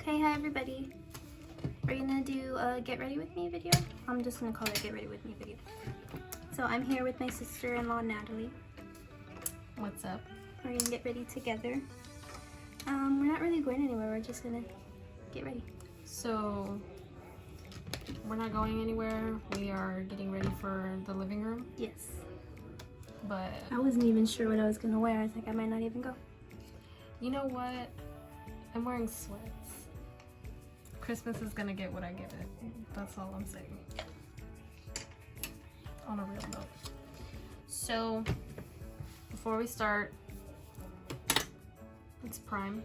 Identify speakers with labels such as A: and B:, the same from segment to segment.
A: Okay, hi everybody. We're gonna do a get ready with me video. I'm just gonna call it get ready with me video. So I'm here with my sister-in-law Natalie.
B: What's up?
A: We're gonna get ready together. We're not really going anywhere, we're just gonna get ready.
B: So we're not going anywhere. We are getting ready for the living room.
A: Yes.
B: But
A: I wasn't even sure what I was gonna wear. I was like, I might not even go.
B: you know what? I'm wearing sweats. Christmas is gonna get what I give it. That's all I'm saying. On a real note. So before we start, let's prime.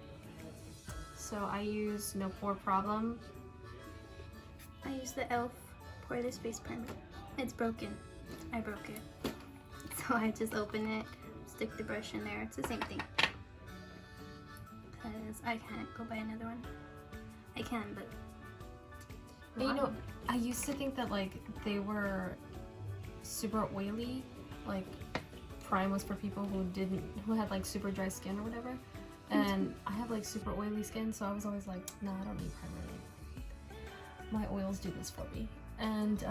B: So I use No Pore Problem.
A: I use the e.l.f. Poreless Face Primer. It's broken. I broke it. So I just open it, stick the brush in there. It's the same thing. Because I can't go buy another one. I can, but...
B: And you know, I used to think that like they were super oily. Like prime was for people who had like super dry skin or whatever. And I have like super oily skin, so I was always like, no, I don't need primer. My oils do this for me. And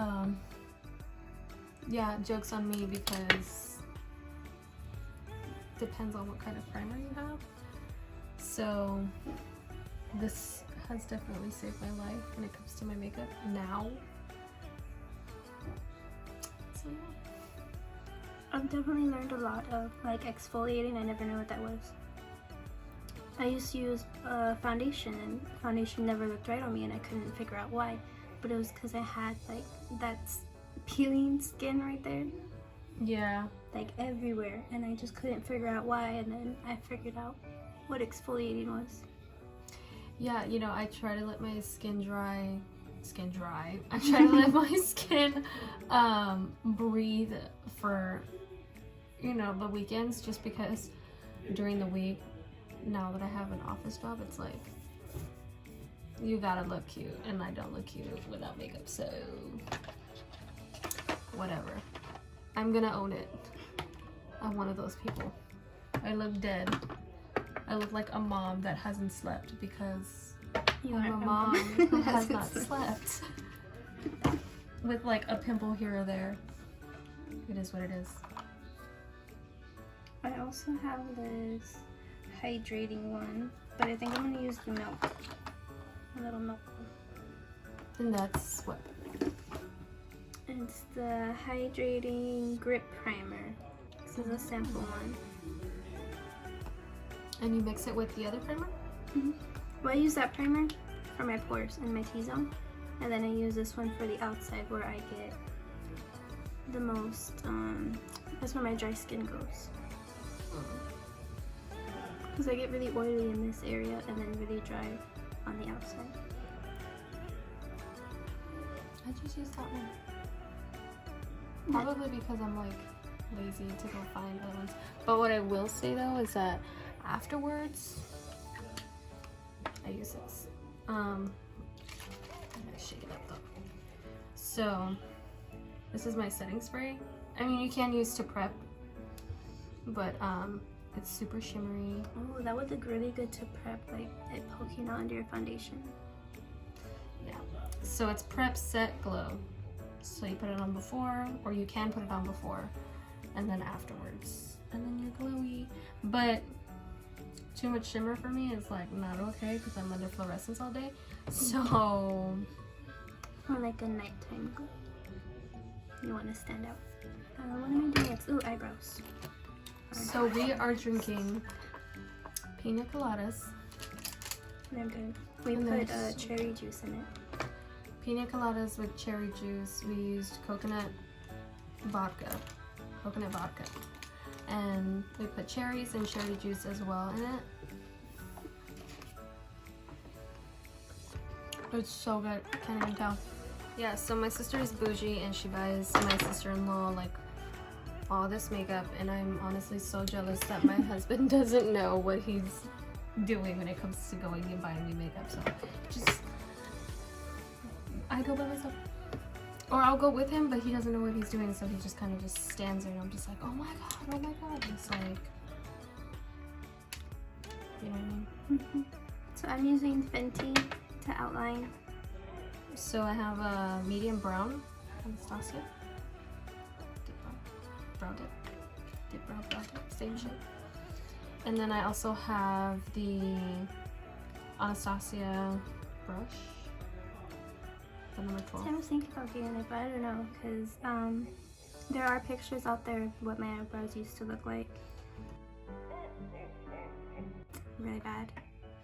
B: yeah, joke's on me because depends on what kind of primer you have. So this has definitely saved my life when it comes to my makeup now. So yeah.
A: I've definitely learned a lot of like exfoliating. I never knew what that was. I used to use foundation, and foundation never looked right on me, and I couldn't figure out why. But it was because I had like that peeling skin right there.
B: Yeah.
A: Like everywhere, and I just couldn't figure out why, and then I figured out what exfoliating was.
B: Yeah, you know, I try to let my skin dry. I try to let my skin breathe for, you know, the weekends, just because during the week, now that I have an office job, it's like, you gotta look cute, and I don't look cute without makeup, so whatever. I'm gonna own it. I'm one of those people. I look dead. I look like a mom that hasn't slept because I'm a mom who has not slept. With like a pimple here or there. It is what it is.
A: I also have this hydrating one, but I think I'm gonna use the milk. A little milk one.
B: And that's what?
A: It's the hydrating grip primer. This is a sample one.
B: And you mix it with the other primer?
A: Mm-hmm. Well, I use that primer for my pores and my T-zone, and then I use this one for the outside where I get the most, that's where my dry skin goes. Because I get really oily in this area and then really dry on the outside.
B: I just use that one. Probably because I'm like lazy to go find other ones. But what I will say though is that afterwards, I use this. I'm gonna shake it up though. So this is my setting spray. I mean, you can use to prep, but it's super shimmery.
A: Oh, that would look really good to prep, like it poking out under your foundation.
B: Yeah. So it's prep, set, glow. So you put it on before, or you can put it on before, and then afterwards, and then you're glowy. But too much shimmer for me is like not okay because I'm under fluorescence all day. So
A: Or like a nighttime glow. You want to stand out. What am I doing next? Ooh, eyebrows.
B: So we are drinking pina coladas.
A: They're good. We
B: And
A: put
B: there's-
A: cherry juice in it.
B: Pina coladas with cherry juice. We used coconut vodka. And we put cherries and cherry juice as well in it. It's so good. Can't even tell. Yeah, so my sister is bougie and she buys my sister-in-law like all this makeup, and I'm honestly so jealous that my husband doesn't know what he's doing when it comes to going and buying me makeup. So just, I go by myself. Or I'll go with him, but he doesn't know what he's doing, so he just kind of just stands there and I'm just like, oh my god. It's like, you know what I mean?
A: So I'm using Fenty to outline.
B: So I have a medium brown, Anastasia. Deep brown dip. Deep brown dip, same shade. And then I also have the Anastasia brush, the number 12.
A: I was thinking about getting it, but I don't know, because there are pictures out there of what my eyebrows used to look like. Really bad.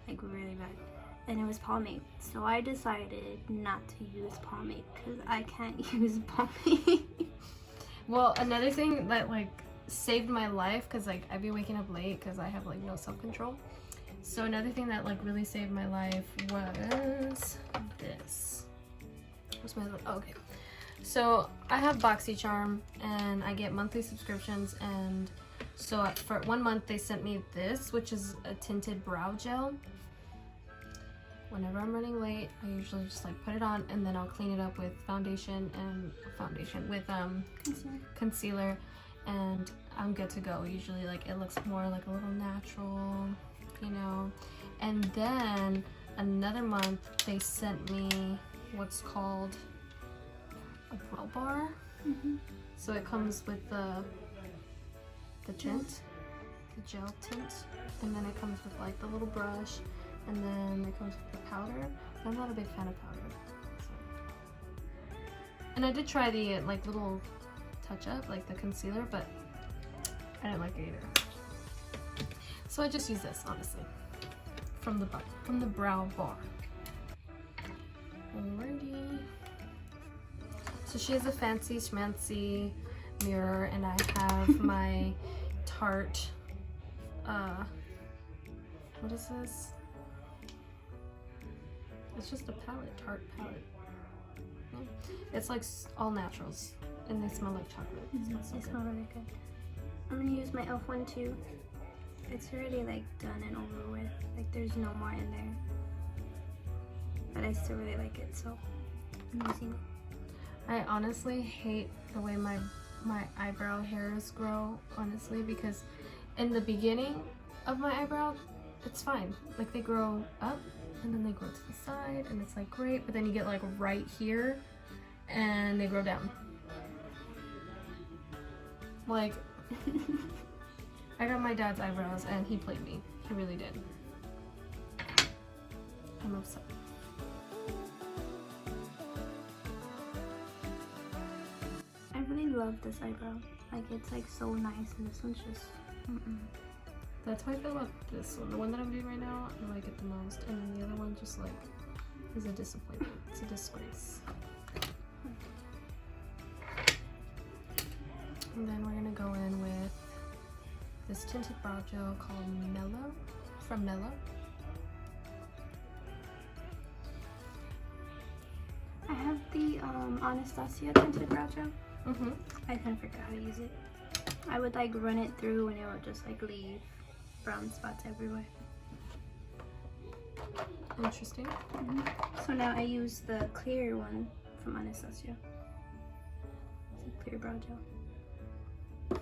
A: Like really bad. And it was pomade. So I decided not to use pomade because I can't use pomade.
B: Well, another thing that like saved my life, because like I've been waking up late because I have like no self-control. So another thing that like really saved my life was this. What's my, oh, okay. So I have BoxyCharm and I get monthly subscriptions, and so for 1 month they sent me this, which is a tinted brow gel. Whenever I'm running late, I usually just like put it on and then I'll clean it up with concealer, and I'm good to go. Usually like it looks more like a little natural, you know. And then another month they sent me what's called a brow bar. So it comes with the tint, the gel tint, and then it comes with like the little brush, and then it comes with the powder. I'm not a big fan of powder, so. And I did try the like little touch up, like the concealer, but I didn't like it either. So I just use this, honestly, from the brow bar. Alrighty. So she has a fancy schmancy mirror, and I have my Tarte, what is this? It's just a palette, Tarte palette. Yeah. It's like all naturals, and they smell like chocolate.
A: They smell really good. I'm gonna use my e.l.f. one too. It's already like done and over with. Like there's no more in there. But I still really like it, so I'm using it.
B: I honestly hate the way my eyebrow hairs grow, honestly, because in the beginning of my eyebrow, it's fine. Like they grow up and then they grow to the side and it's like great, but then you get like right here and they grow down. Like, I got my dad's eyebrows and he played me. He really did. I'm upset.
A: I really love this eyebrow. Like it's like so nice, and this one's just
B: That's how I feel about this one. The one that I'm doing right now, I like it the most, and then the other one just like is a disappointment. It's a disgrace. And then we're gonna go in with this tinted brow gel called Mellow, from Mellow.
A: I have the Anastasia tinted brow gel. I couldn't figure out how to use it. I would like run it through and it would just like leave brown spots everywhere.
B: Interesting.
A: So now I use the clear one from Anastasia. It's a clear brow gel.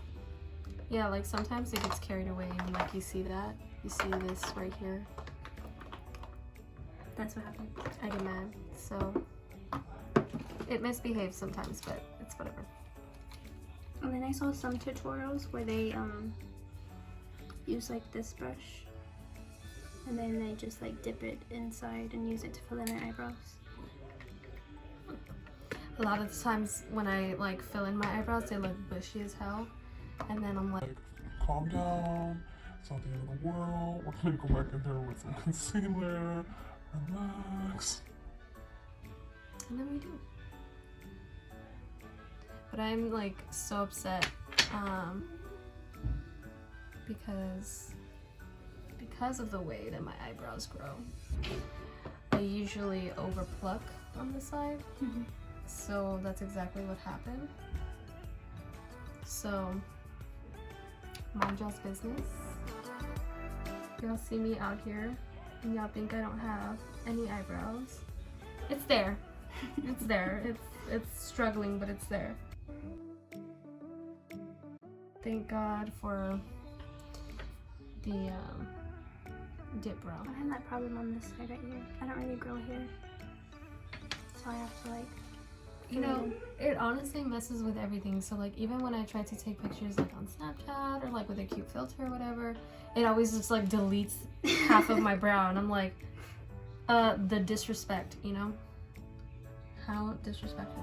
B: Yeah, like sometimes it gets carried away and like you see that. You see this right here.
A: That's what happened.
B: I get mad. So it misbehaves sometimes, but it's whatever.
A: And then I saw some tutorials where they use like this brush and then they just like dip it inside and use it to fill in their eyebrows.
B: A lot of the times when I like fill in my eyebrows, they look bushy as hell, and then I'm like,
C: calm down, it's not the end of the world, we're gonna go back in there with some concealer, relax.
B: and then we do. But I'm like so upset because of the way that my eyebrows grow. I usually overpluck on the side, so that's exactly what happened. So mind y'all's business. Y'all see me out here and y'all think I don't have any eyebrows. It's there. It's there. It's struggling, but it's there. Thank God for the dip brow.
A: I have that problem on this side right here. I don't really grow hair, so I have to like.
B: You know, it honestly messes with everything. So like even when I try to take pictures like on Snapchat or like with a cute filter or whatever, it always just like deletes half of my brow, and I'm like, the disrespect, you know? How disrespectful.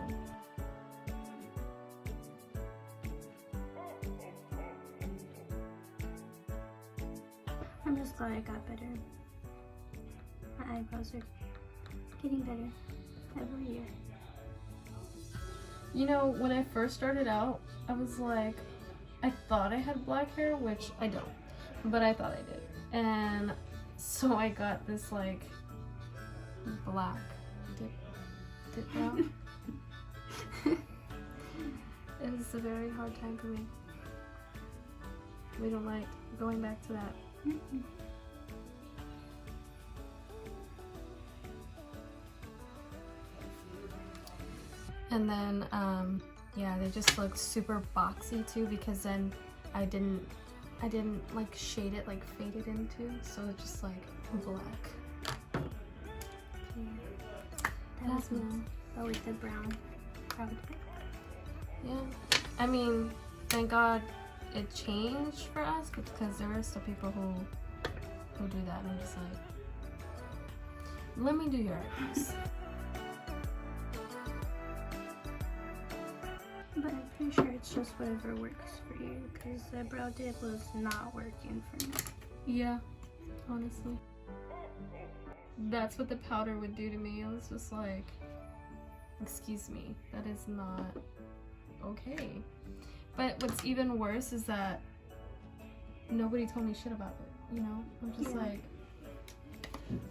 A: I'm just glad I got better. My eyebrows are getting better every year.
B: You know, when I first started out, I was like, I thought I had black hair, which I don't, but I thought I did. And so I got this like black dip brow. It was a very hard time for me. We don't like going back to that. And then, yeah, they just look super boxy too, because then I didn't like shade it, like fade it into, so it's just like black.
A: That's me. But with the brown, probably.
B: Yeah, I mean, thank God it changed for us, because there are still people who do that, and I'm just like, let me do your eyebrows.
A: But I'm pretty sure it's just whatever works for you, because the brow dip was not working for me.
B: Yeah, honestly. That's what the powder would do to me. I was just like, excuse me, that is not okay. But what's even worse is that nobody told me shit about it, you know? I'm just like,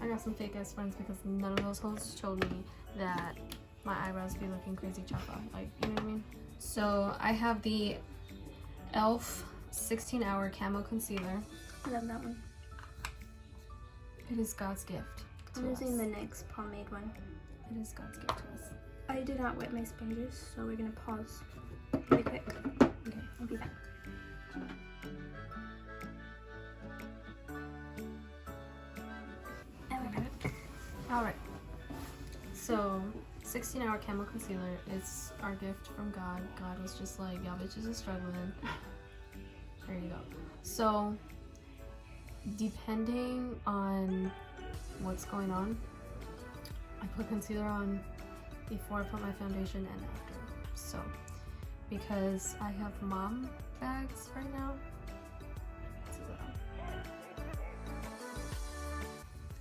B: I got some fake ass friends because none of those hoes told me that my eyebrows be looking crazy chop off. Like, you know what I mean? So I have the e.l.f. 16-hour camo concealer.
A: I love that one.
B: It is God's gift to
A: I'm
B: us.
A: using the NYX pomade one.
B: It is God's gift to us.
A: I did not wet my sponges, so we're gonna pause really quick.
B: Okay.
A: I'll be back.
B: Alright. So 16-hour camo concealer is our gift from God. God was just like, y'all bitches are struggling. There you go. So, depending on what's going on, I put concealer on before I put my foundation and after. So, because I have mom bags right now,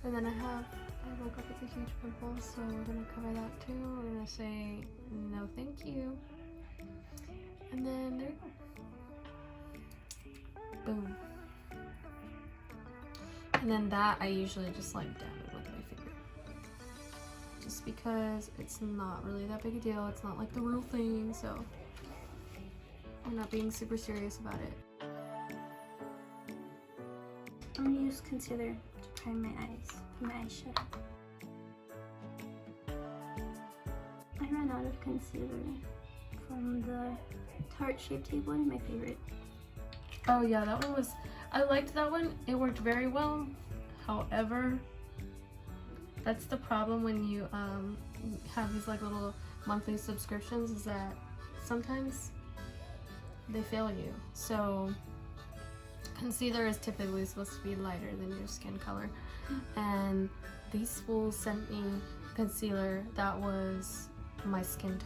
B: and then I woke up with a huge pimple, so we're gonna cover that too. We're gonna say no thank you. And then there you go. Boom. And then that I usually just like dab it with my finger. Just because it's not really that big a deal. It's not like the real thing, so I'm not being super serious about it.
A: I'm gonna use concealer to prime my eyes, for my eyeshadow. I ran out of concealer from the tart shaped one, my favorite.
B: Oh yeah, that one was, I liked that one. It worked very well. However, that's the problem when you have these like little monthly subscriptions, is that sometimes they fail you. So concealer is typically supposed to be lighter than your skin color, and these fools sent me concealer that was my skin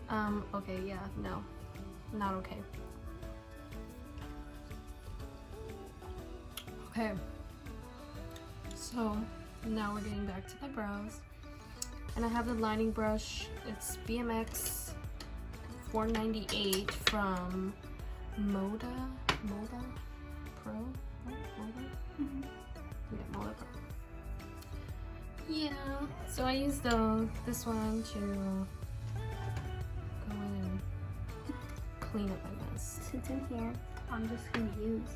B: tone. Okay, yeah, no, not okay. Okay, so now we're getting back to my brows, and I have the lining brush. It's BMX 498 from Moda Pro. Moda?
A: Mm-hmm.
B: Yeah, Moda Pro. Yeah, so I used this one to go in and clean up my mess.
A: Since I'm here, I'm just gonna use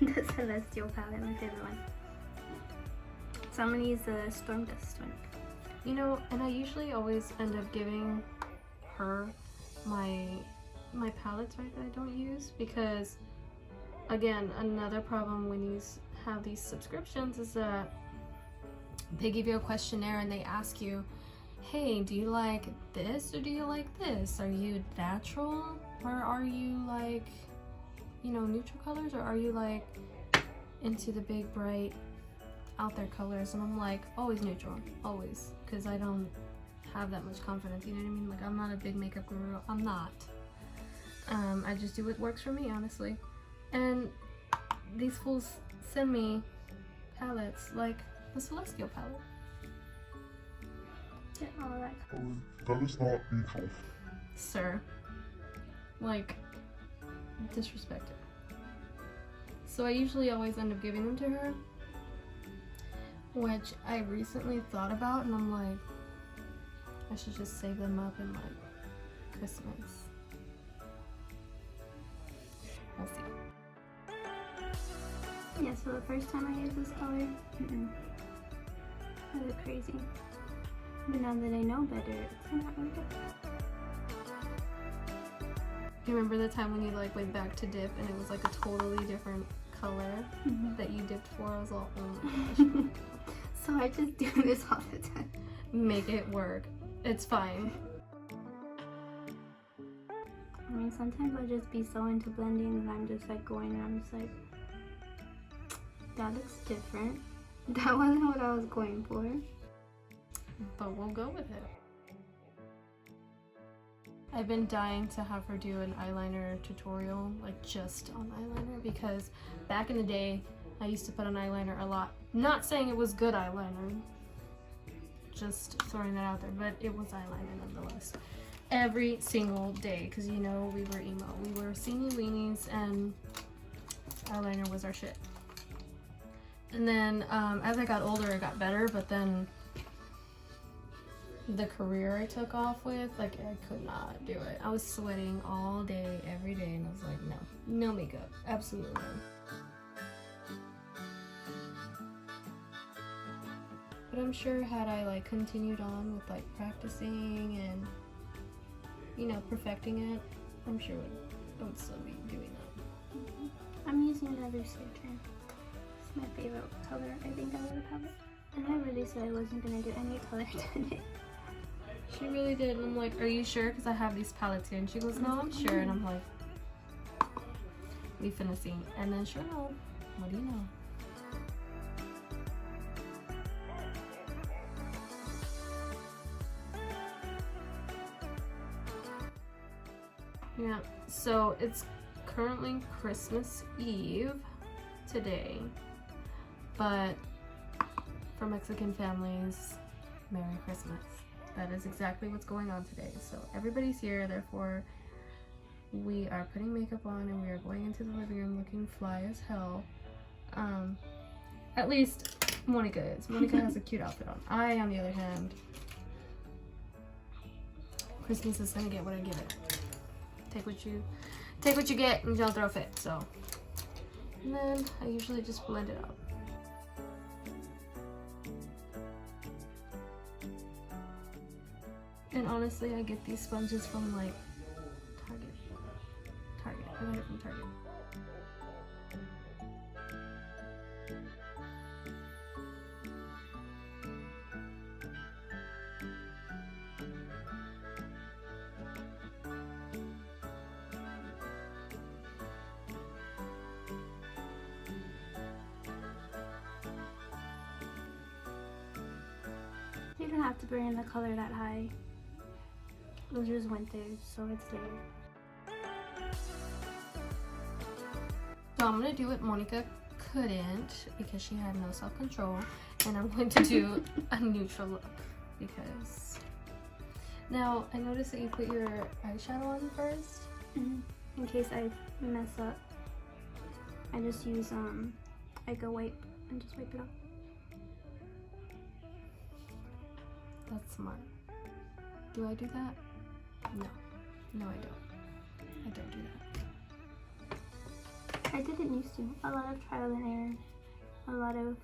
A: the Celestial palette, my favorite one. So I'm gonna use the Storm Dust one.
B: You know, and I usually always end up giving her my palettes, right, that I don't use, because again, another problem when you have these subscriptions is that they give you a questionnaire and they ask you, hey, do you like this or do you like this? Are you natural or are you like, you know, neutral colors, or are you like into the big bright out there colors? And I'm like, always neutral, always, because I don't have that much confidence, you know what I mean? Like, I'm not a big makeup guru, I'm not. I just do what works for me, honestly. And these fools send me palettes like the Celestial palette.
A: Get all that.
C: That is not neutral.
B: Sir, like, disrespect it. So I usually always end up giving them to her, which I recently thought about, and I'm like, I should just save them up in like Christmas. We'll see.
A: Yeah, so the first time I used this color, I look crazy. But now that I know better, it's not really good.
B: You remember the time when you like went back to dip and it was like a totally different color that you dipped for? I was all, oh my gosh.
A: So I just do this all the time.
B: Make it work. It's fine.
A: I mean, sometimes I'll just be so into blending and I'm just like going and I'm just like, that looks different. That wasn't what I was going for.
B: But we'll go with it. I've been dying to have her do an eyeliner tutorial, like just on eyeliner, because back in the day, I used to put on eyeliner a lot. Not saying it was good eyeliner, just throwing that out there, but it was eyeliner nonetheless. Every single day, because you know, we were emo. We were senior weenies and eyeliner was our shit. And then as I got older, it got better, but then the career I took off with, like, I could not do it. I was sweating all day, every day, and I was like, no, no makeup, absolutely no. But I'm sure had I like continued on with like practicing and, you know, perfecting it, I'm sure I would still be doing that.
A: I'm using another Citron. It's my favorite color, I think, out of the palette. And I really said I wasn't gonna do any color today.
B: She really did, and I'm like, are you sure? Because I have these palettes here. And she goes, no, I'm sure. And I'm like, we finna see. And then sure enough, what do you know? Yeah, so it's currently Christmas Eve today, but for Mexican families, Merry Christmas. That is exactly what's going on today. So everybody's here, therefore we are putting makeup on and we are going into the living room looking fly as hell. At least Monica is. Monica has a cute outfit on. I, on the other hand, Christmas is gonna get what I give it. Take what you get and don't throw a fit. So, and then I usually just blend it out. And honestly, I get these sponges from like Target. I got it from Target.
A: You don't have to bring in the color that high. It just went there, so it's there.
B: So I'm gonna do what Monica couldn't because she had no self-control, and I'm going to do a neutral look because now I noticed that you put your eyeshadow on first.
A: In case I mess up, I just use like a wipe and just wipe it off.
B: That's smart. Do I do that? No, I don't. I don't do that.
A: I didn't used to. A lot of trial and error. A lot of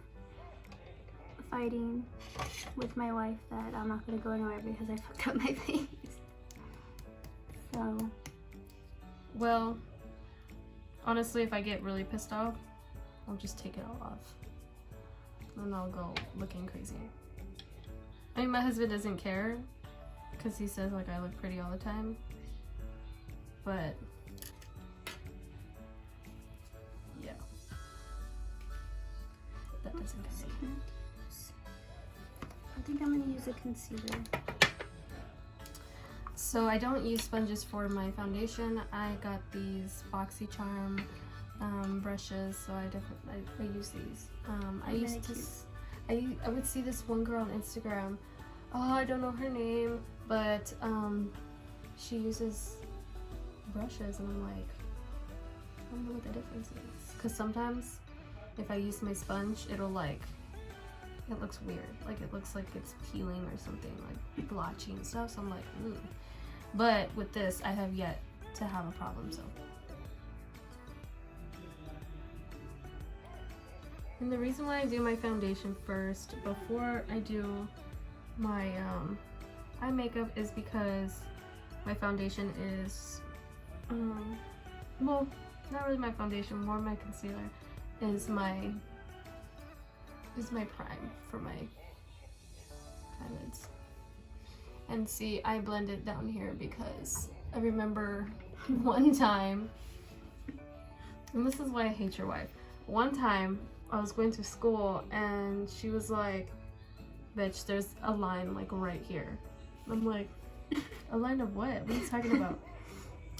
A: fighting with my wife that I'm not going to go anywhere because I fucked up my face. So.
B: Well, Honestly, if I get really pissed off, I'll just take it all off. And I'll go looking crazy. I mean, my husband doesn't care because he says like I look pretty all the time. But yeah, that doesn't get me.
A: I think I'm gonna use a concealer.
B: So I don't use sponges for my foundation. I got these BoxyCharm brushes, so I use these. I would see this one girl on Instagram. Oh, I don't know her name, but she uses brushes, and I'm like, I don't know what the difference is. Because sometimes if I use my sponge, it'll like, it looks weird. Like it looks like it's peeling or something, like blotchy and stuff. So I'm like, ooh. But with this, I have yet to have a problem, so. And the reason why I do my foundation first before I do my eye makeup is because my foundation is, well, not really my foundation, more my concealer is my prime for my eyelids. And see, I blend it down here because I remember one time, and this is why I hate your wife. One time I was going to school and she was like, bitch, there's a line like right here. I'm like, a line of what? What are you talking about?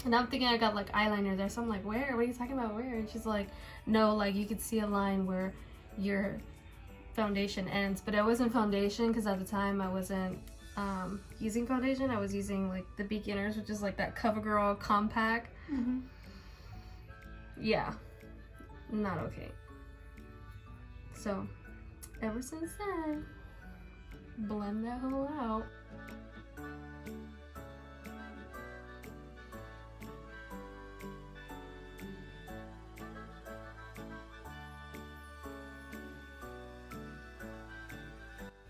B: And I'm thinking I got like eyeliner there, so I'm like, where? What are you talking about, where? And she's like, no, like you could see a line where your foundation ends. But it wasn't foundation because at the time I wasn't using foundation. I was using like the Beginners, which is like that CoverGirl compact.
A: Mm-hmm.
B: Yeah, not okay. So ever since then, blend that whole out.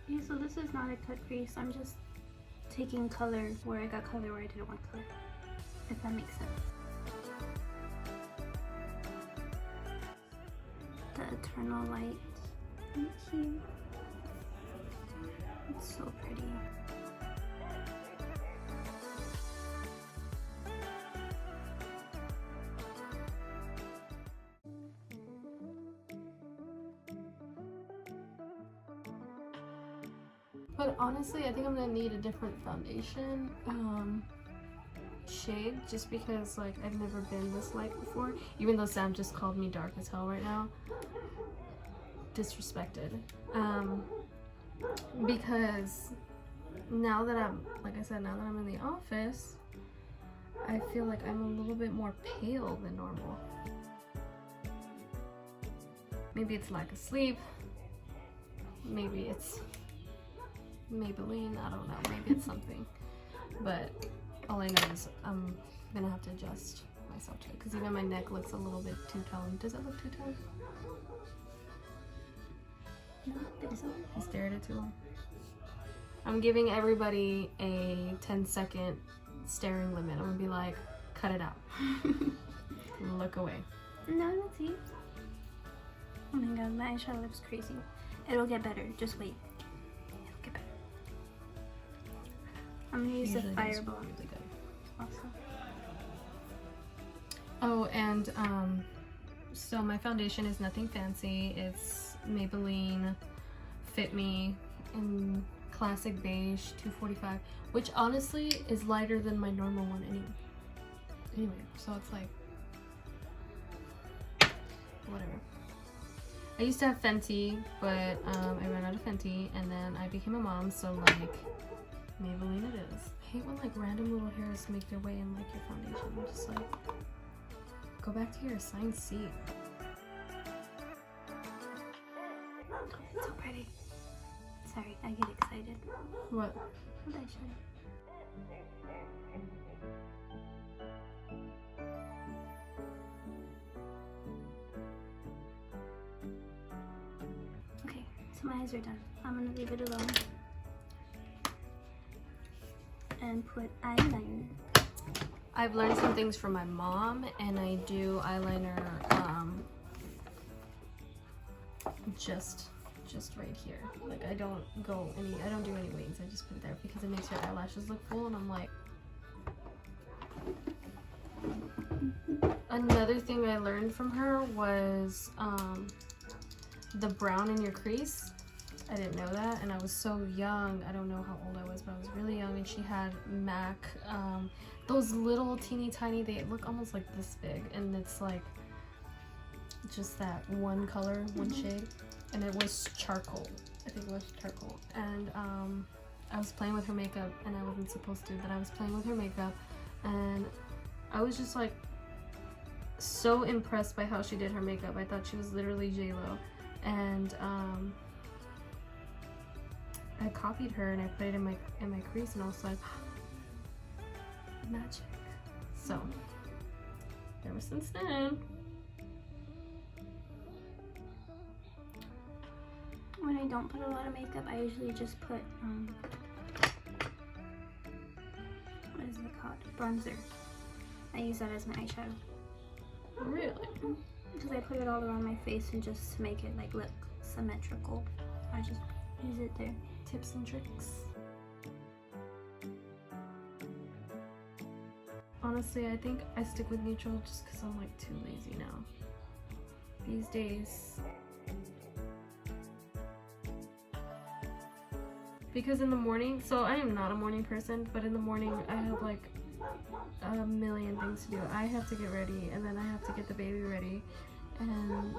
A: Yeah, so this is not a cut crease. I'm just taking color where I got color where I didn't want color, if that makes sense. The Eternal Light. Thank you. It's so pretty.
B: But honestly, I think I'm gonna need a different foundation shade, just because like I've never been this light before. Even though Sam just called me dark as hell right now. Disrespected. Because now that I'm, like I said, now that I'm in the office, I feel like I'm a little bit more pale than normal. Maybe it's lack of sleep. Maybe it's Maybelline, I don't know, maybe it's something. But all I know is I'm gonna have to adjust myself to it, because even my neck looks a little bit two-toned. Does it look two-toned?
A: No, it isn't.
B: I stared at it too long. I'm giving everybody a 10-second staring limit. I'm gonna be like, cut it out. Look away.
A: No, that's it. Oh my god, my eyeshadow looks crazy. It'll get better, just wait. It'll get better. I'm gonna use the Fireball
B: really good.
A: also.
B: Oh, and so my foundation is nothing fancy. It's Maybelline Fit Me in Classic Beige 245, which honestly is lighter than my normal one anyway. So it's like, whatever. I used to have Fenty, but I ran out of Fenty, and then I became a mom, so like, Maybelline it is. I hate when like random little hairs make their way in like your foundation. I'm just like, go back to your assigned seat.
A: It's so pretty. Sorry, I get excited.
B: What?
A: What did I show you? Okay, so my eyes are done. I'm gonna leave it alone and put eyeliner.
B: I've learned some things from my mom, and I do eyeliner just right here. Like I don't do any wings. I just put it there because it makes your eyelashes look full, and I'm like. Another thing I learned from her was the brown in your crease. I didn't know that, and I was so young. I don't know how old I was, but I was really young, and she had MAC, those little teeny tiny, they look almost like this big, and it's like just that one color, one shade, and it was charcoal. I think it was charcoal. And I was playing with her makeup, and I wasn't supposed to, but I was playing with her makeup, and I was just like so impressed by how she did her makeup. I thought she was literally J-Lo, and I copied her and I put it in my crease, and I was like, magic. So ever since then,
A: when I don't put a lot of makeup, I usually just put what is it called? Bronzer. I use that as my eyeshadow.
B: really,
A: Because I put it all around my face, and just to make it like look symmetrical, I just use it there.
B: tips and tricks. Honestly, I think I stick with neutral just because I'm like too lazy now these days. Because in the morning, so I am not a morning person, but in the morning I have like a million things to do. I have to get ready, and then I have to get the baby ready and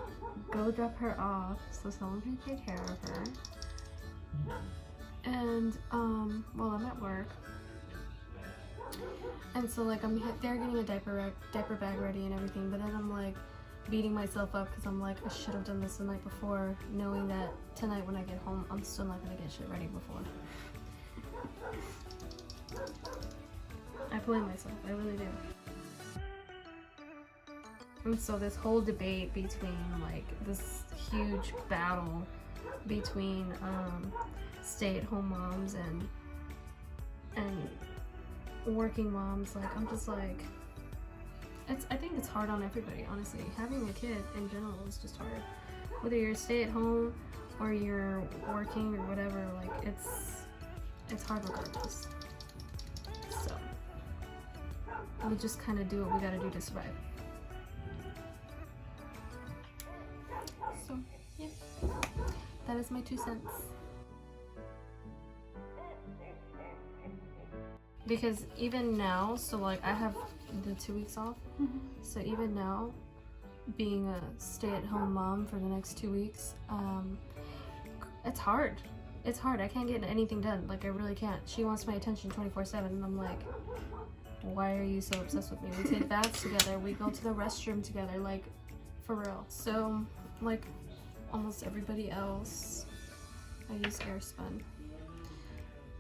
B: go drop her off so someone can take care of her. And while I'm at work, and so like I'm there getting a diaper bag ready and everything, but then I'm like beating myself up because I'm like, I should have done this the night before, knowing that tonight when I get home I'm still not gonna get shit ready before. I blame myself, I really do. And so this whole debate between like this huge battle between stay-at-home moms and working moms, like I'm just like, I think it's hard on everybody, honestly. Having a kid in general is just hard. Whether you're stay-at-home or you're working or whatever, like it's hard regardless. So we just kind of do what we gotta do to survive. So yeah, that is my 2 cents. Because even now, so like I have the 2 weeks off, so even now, being a stay-at-home mom for the next 2 weeks, it's hard. It's hard. I can't get anything done. Like I really can't. She wants my attention 24/7, and I'm like, why are you so obsessed with me? We take baths together. We go to the restroom together. Like, for real. So, like almost everybody else, I use Airspun.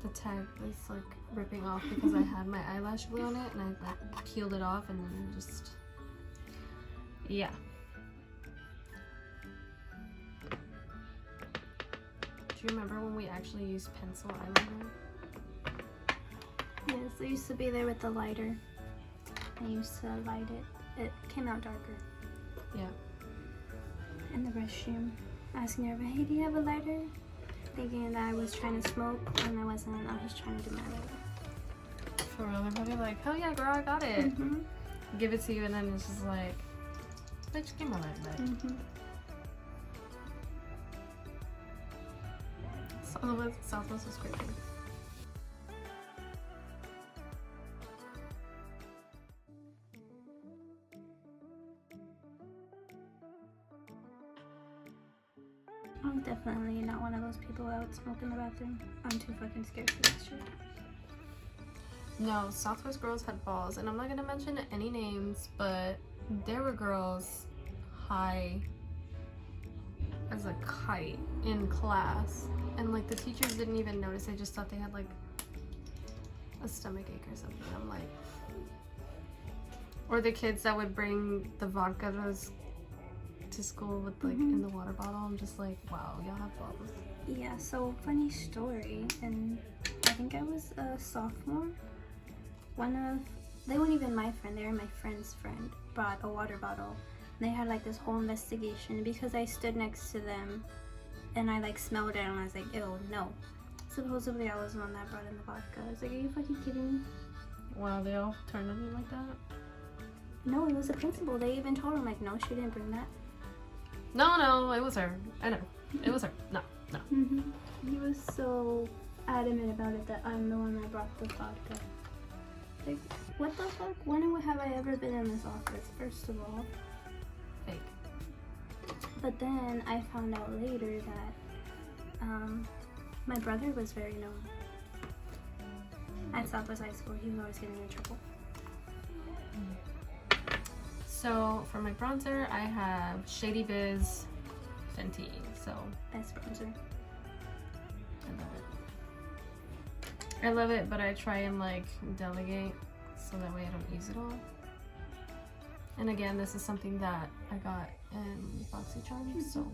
B: The tag is like ripping off because I had my eyelash glue on it, and I like peeled it off, and then just, yeah. Do you remember when we actually used pencil eyeliner?
A: Yes, I used to be there with the lighter. I used to light it. It came out darker.
B: Yeah.
A: In the restroom, asking everybody, hey, do you have a lighter? Thinking that I was trying to smoke, and I wasn't. I was just trying to do my lighter.
B: For real, everybody like, hell yeah, girl, I got it. Give it to you, and then it's just like, bitch, give my lighter back. Southwest was crazy.
A: I'm definitely not one of those people out smoking in the bathroom. I'm too fucking scared for that shit.
B: No, Southwest girls had balls, and I'm not gonna mention any names, but there were girls high as a kite in class, and like the teachers didn't even notice. They just thought they had like a stomach ache or something. I'm like, or the kids that would bring the vodka to school with like in the water bottle. I'm just like, wow, y'all have balls.
A: Yeah, so funny story, and I think I was a sophomore. One of they weren't even my friend, they were my friend's friend, brought a water bottle. And they had like this whole investigation because I stood next to them and I like smelled it and I was like, ew, no. Supposedly I was the one that brought in the vodka. I was like, are you fucking kidding me?
B: Wow, they all turned on you like that?
A: No, it was the principal. They even told him like, no, she didn't bring that.
B: No, it was her. I know. It was her. No.
A: He was so adamant about it that I'm the one that brought the vodka. Like, what the fuck? When have I ever been in this office, first of all?
B: Fake.
A: But then I found out later that my brother was very known. At Southwest High School, he was always getting in trouble.
B: So for my bronzer, I have Shady Biz Fenty. So
A: Best bronzer.
B: I love it, but I try and like delegate so that way I don't use it all. And again, this is something that I got in BoxyCharm. So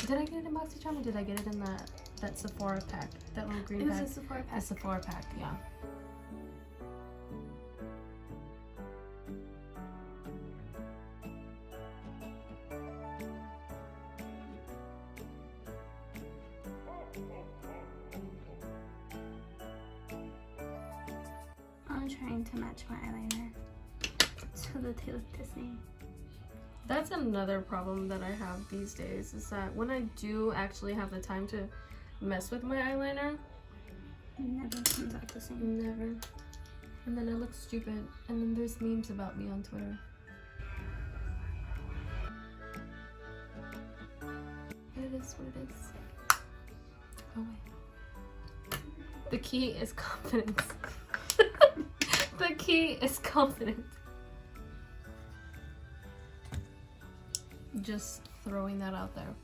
B: did I get it in BoxyCharm or did I get it in that Sephora pack? That little green pack?
A: It was a Sephora pack.
B: The Sephora pack, yeah.
A: I'm trying to match my eyeliner so that they look the same.
B: That's another problem that I have these days, is that when I do actually have the time to mess with my eyeliner,
A: It never comes out the same.
B: never. And then I look stupid, and then there's memes about me on Twitter. It is what it is. Oh wait. The key is confidence. The key is confidence. Just throwing that out there.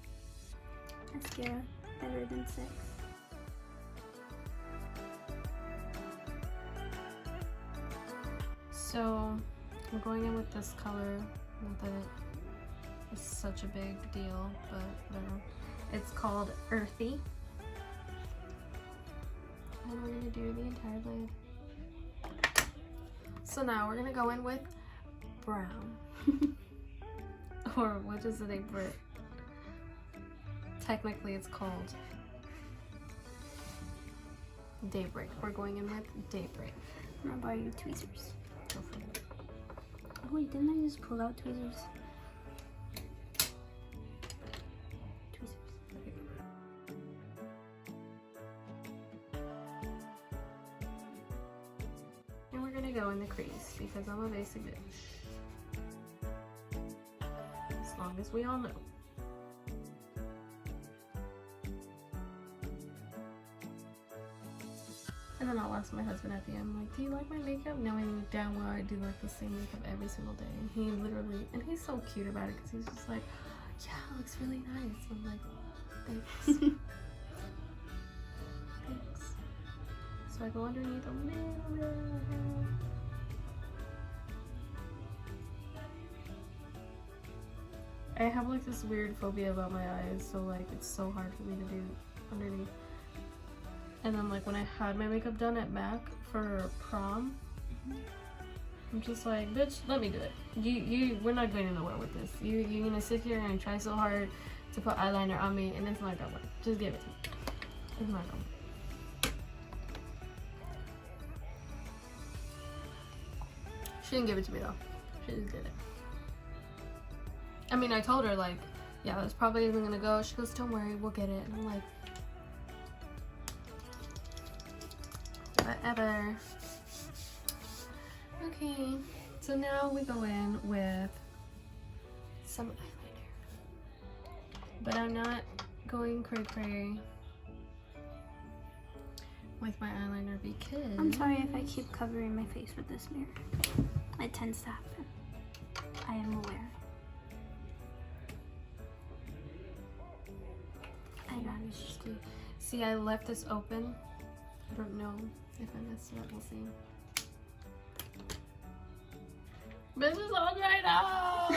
A: Mascara, better than sex.
B: So I'm going in with this color. Not that it is such a big deal, but whatever. It's called Earthy. And we're gonna do the entire blade. So now we're gonna go in with brown. Or what is it, a Brit? Technically it's called Daybreak. We're going in with Daybreak.
A: I'm gonna buy you tweezers.
B: Go for it.
A: Oh wait, didn't I just pull out tweezers? Tweezers.
B: And we're gonna go in the crease because I'm a basic bitch. As long as we all know. And then I'll ask my husband at the end, like, do you like my makeup? Knowing damn well I do like the same makeup every single day. And he literally, and he's so cute about it because he's just like, yeah, it looks really nice. I'm like, thanks. Thanks. So I go underneath a little bit of hair. I have like this weird phobia about my eyes, so like it's so hard for me to do underneath. And then like when I had my makeup done at MAC for prom, I'm just like, bitch, let me do it. We're not going nowhere with this. You're gonna sit here and try so hard to put eyeliner on me, and it's not gonna work. Just give it to me. It's not gonna work. She didn't give it to me though. She just did it. I mean, I told her like, yeah, this probably isn't gonna go. She goes, don't worry, we'll get it. And I'm like, whatever. Okay, so now we go in with some eyeliner. But I'm not going cray-cray with my eyeliner because...
A: I'm sorry if I keep covering my face with this mirror. It tends to happen. I am aware. I got it.
B: See, I left this open. I don't know if I messed it up. We'll see. This is all dried out!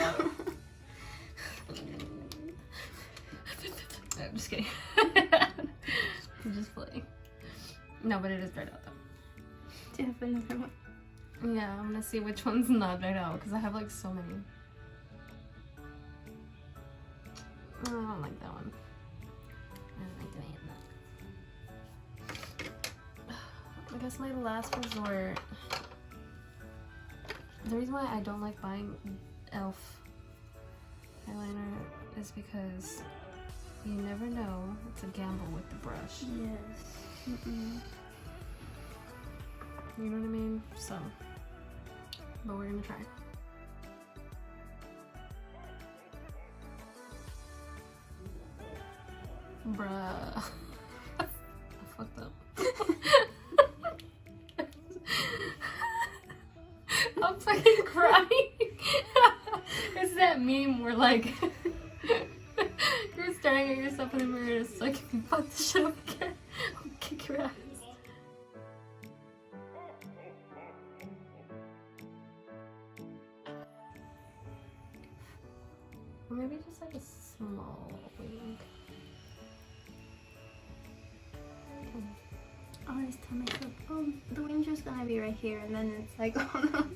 B: I'm just kidding. I'm just playing. No, but it is dried out though.
A: Do you have another one.
B: Yeah, I'm gonna see which one's not right now because I have like so many. Oh, I don't like that one. I don't like that. I guess my last resort. The reason why I don't like buying e.l.f. eyeliner is because you never know. It's a gamble with the brush.
A: Yes.
B: You know what I mean? So, but we're gonna try. Bruh. I fucked up. I'm fucking crying. It's that meme where like you're staring at yourself in the mirror and it's like, if you fuck this shit up again, I'll kick your ass. Or maybe just like a small wing.
A: I always tell myself, oh, the wing's just gonna be right here, and then it's like, oh no,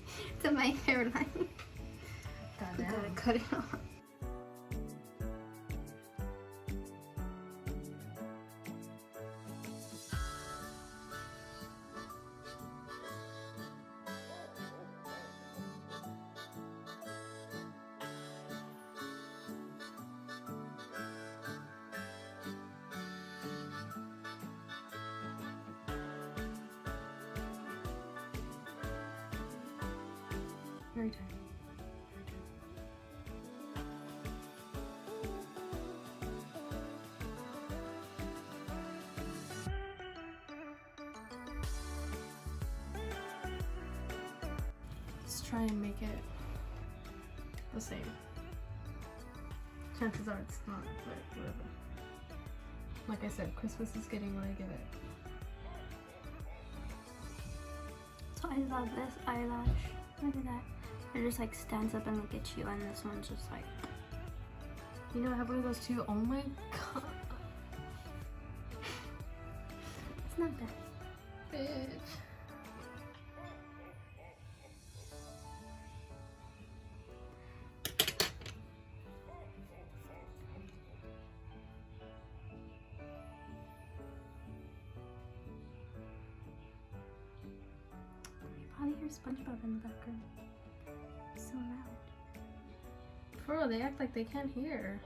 A: to my hairline.
B: Goddamn.
A: Gotta cut it off.
B: Very tight. Let's try and make it the same. Chances are it's not, but whatever. Like I said, Christmas is getting what I give it.
A: So I love this eyelash. Look at that. It just like stands up and look at you, and this one's just like,
B: You know, I have one of those too. Oh my god.
A: it's not bad.
B: Bitch.
A: You probably hear SpongeBob in the background. It's so loud.
B: Bro, they act like they can't hear.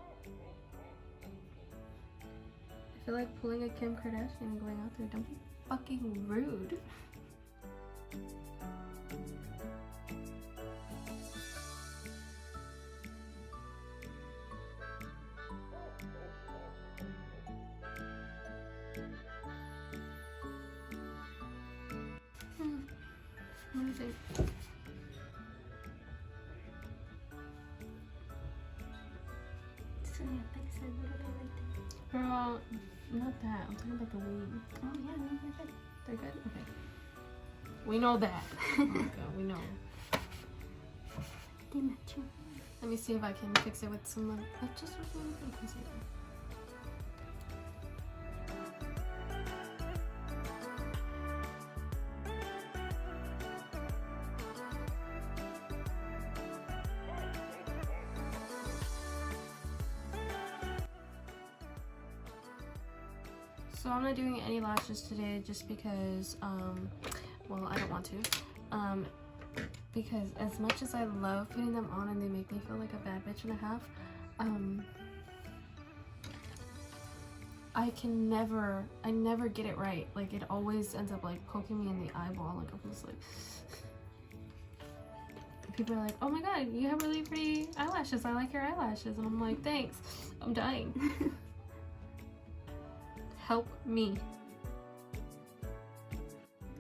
B: I feel like pulling a Kim Kardashian and going out there. Don't be fucking rude. Let me think.
A: So yeah, like I said, what did I like that?
B: Girl, not that. I'm talking about the weed.
A: Oh yeah, no, they're good.
B: They're good? Okay. We know that. Oh my god, we know.
A: They match you.
B: Let me see if I can fix it with some just with a little bit of concealer. So I'm not doing any lashes today just because, well, I don't want to. Because as much as I love putting them on and they make me feel like a bad bitch and a half, I never get it right. Like, it always ends up like poking me in the eyeball. Like, I'm just like, people are like, oh my god, you have really pretty eyelashes. I like your eyelashes. And I'm like, thanks. I'm dying. Help me.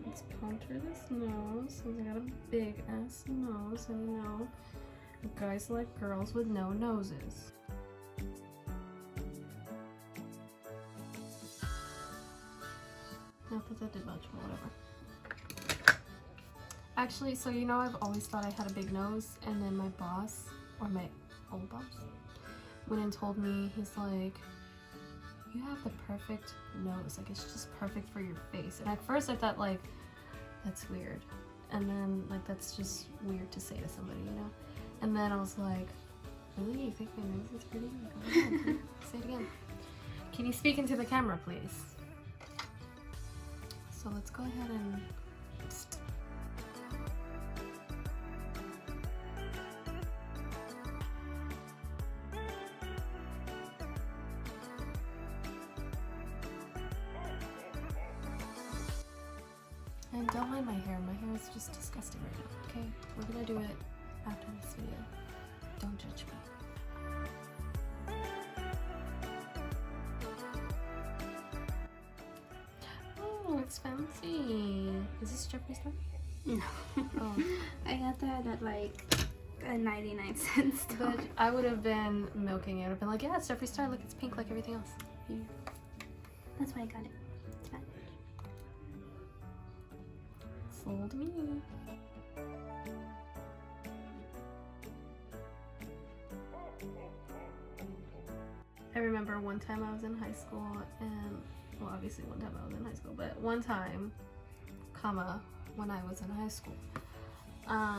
B: Let's contour this nose since I got a big ass nose, and you know, guys like girls with no noses. Not that did much, but whatever. Actually, so you know, I've always thought I had a big nose, and then my boss, or my old boss, went and told me, he's like, you have the perfect nose, like it's just perfect for your face. And at first I thought like, that's weird. And then, like, that's just weird to say to somebody, you know? And then I was like, really? You think my nose is pretty? Go ahead, say it again. Can you speak into the camera, please? So let's go ahead and... And don't mind my hair. My hair is just disgusting right now, okay? We're gonna do it after this video. Don't judge me. Oh, it's fancy. Is this Jeffree Star?
A: No.
B: Oh.
A: I got that at like a 99 cent store.
B: But I would have been milking it. I'd have been like, yeah, it's Jeffree Star. Look, it's pink like everything else.
A: Yeah. That's why I got it. It's fine.
B: Fooled me. I remember one time I was in high school and, well, obviously one time I was in high school, but one time, when I was in high school, I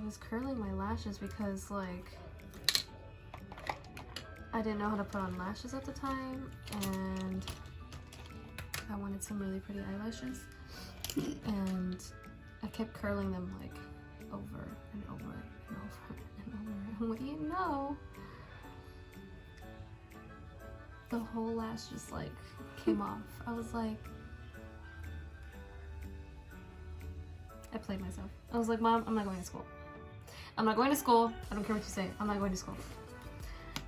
B: was curling my lashes because, like, I didn't know how to put on lashes at the time, and I wanted some really pretty eyelashes, and I kept curling them, like, over and over and over and over, and what do you know? The whole lash just, like, came off. I was like, I played myself. I was like, Mom, I'm not going to school. I'm not going to school. I don't care what you say. I'm not going to school.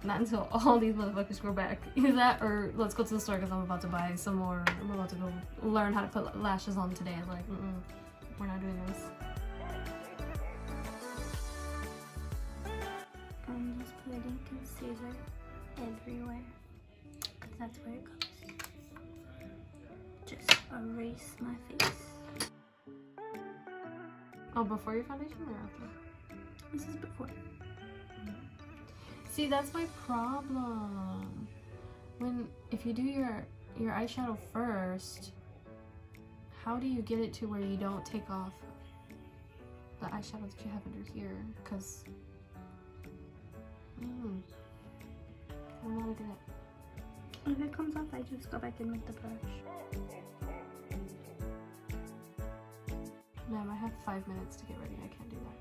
B: Not until all these motherfuckers grow back. Either that or let's go to the store because I'm about to buy some more. I'm about to go learn how to put lashes on today. I was like, we're not doing this.
A: I'm just putting concealer everywhere. Because that's where it goes. Just erase my face.
B: Oh, before your foundation or after?
A: This is before.
B: See, that's my problem. If you do your eyeshadow first, how do you get it to where you don't take off the eyeshadow that you have under here? Because I don't know how to do that.
A: If it comes off, I just go back in with the brush.
B: Ma'am, I have 5 minutes to get ready. I can't do that.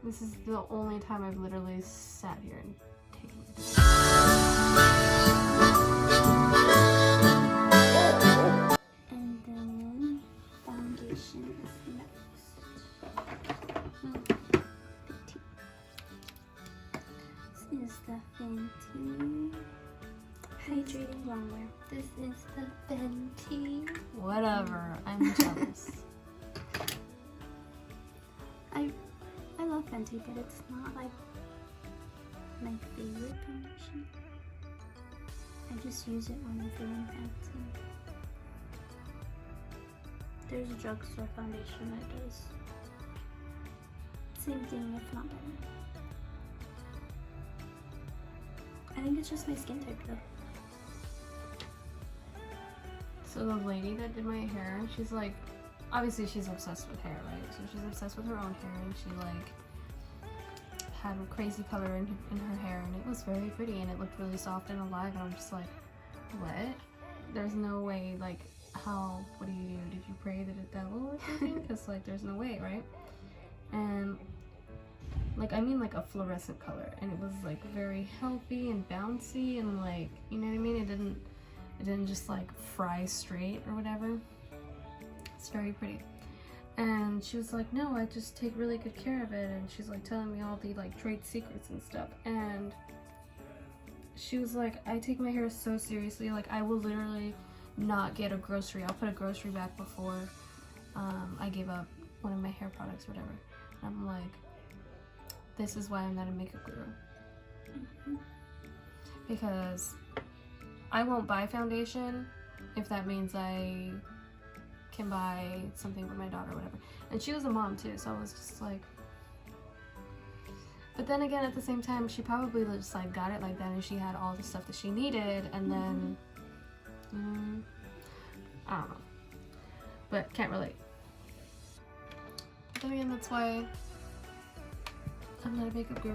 B: This is the only time I've literally sat here and taken it.
A: And then foundation is next. This is the FENTY Hydrating Longwear. This is the FENTY.
B: Whatever. I'm jealous.
A: I love FENTY, but it's not like my favorite foundation. I just use it when I'm feeling fancy. There's a drugstore foundation that does same thing, if not better. I think it's just my skin type though.
B: So the lady that did my hair, she's like, obviously she's obsessed with hair, right? So she's obsessed with her own hair, and she like had a crazy color in her hair, and it was very pretty, and it looked really soft and alive, and I'm just like, what? There's no way, like, how, what do? Did you pray to the devil or something? Because like there's no way, right? And like, I mean like a fluorescent color, and it was like very healthy and bouncy, and like, you know what I mean? It didn't just like fry straight or whatever. It's very pretty. And she was like, no, I just take really good care of it, and she's like telling me all the like trade secrets and stuff. And she was like, I take my hair so seriously, like I will literally not get a grocery. I'll put a grocery back before I give up one of my hair products or whatever. And I'm like, this is why I'm not a makeup guru. Because I won't buy foundation if that means I can buy something for my daughter or whatever. And she was a mom too, so I was just like, but then again, at the same time, she probably just like got it like that, and she had all the stuff that she needed, and then I don't know. but can't relate. But then again, that's why I'm not a makeup guru.